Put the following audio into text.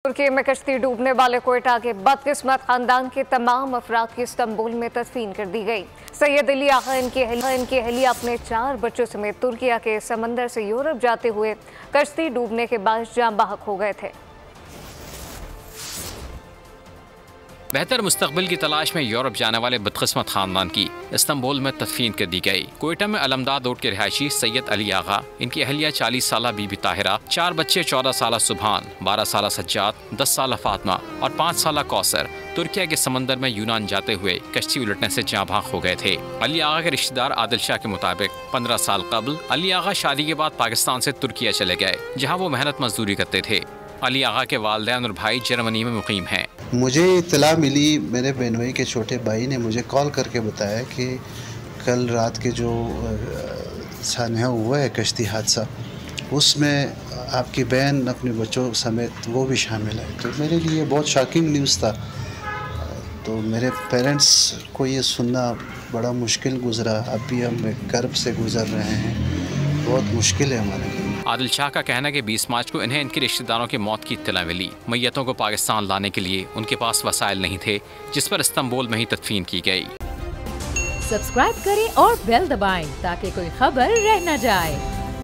तुर्की में कश्ती डूबने वाले क्वेटा के बदकिस्मत खानदान के तमाम अफराद की इस्तांबुल में तदफीन कर दी गई। सैयद अली आगा इनकी अहलिया अपने 4 बच्चों समेत तुर्किया के समंदर से यूरोप जाते हुए कश्ती डूबने के बाद जाँ बहक हो गए थे। बेहतर मुस्तकबिल की तलाश में यूरोप जाने वाले बदकिस्मत खानदान की इस्तांबुल में तदफीन कर दी गई। क्वेटा में अलमदाद रोड के रिहायशी सैयद अली आगा, इनकी अहलिया 40 साला बीबी ताहिरा, 4 बच्चे 14 साला सुभान, 12 साला सज्जाद, 10 साला फातिमा और 5 साला कौसर तुर्किया के समंदर में यूनान जाते हुए कश्ती उलटने से जाँ भाग हो गए थे। अली आगा के रिश्तेदार आदिल शाह के मुताबिक 15 साल कबल अली आगा शादी के बाद पाकिस्तान से तुर्किया चले गए, जहाँ वो मेहनत मजदूरी करते थे। अली आगा के वालिदैन और भाई जर्मनी में मुकीम हैं। मुझे इत्तला मिली, मेरे बहनोई के छोटे भाई ने मुझे कॉल करके बताया कि कल रात के जो सानहा हुआ है कश्ती हादसा, उसमें आपकी बहन अपने बच्चों समेत वो भी शामिल है। तो मेरे लिए बहुत शॉकिंग न्यूज़ था। तो मेरे पेरेंट्स को ये सुनना बड़ा मुश्किल गुज़रा। अभी हम कर्ब से गुज़र रहे हैं, बहुत मुश्किल है हमारे लिए। आदिल शाह का कहना है कि 20 मार्च को इन्हें इनके रिश्तेदारों की मौत की इत्तला मिली। मैयतों को पाकिस्तान लाने के लिए उनके पास वसाइल नहीं थे, जिस पर इस्तांबुल में ही तदफीन की गई। सब्सक्राइब करें और बेल दबाएं ताकि कोई खबर रह न जाए।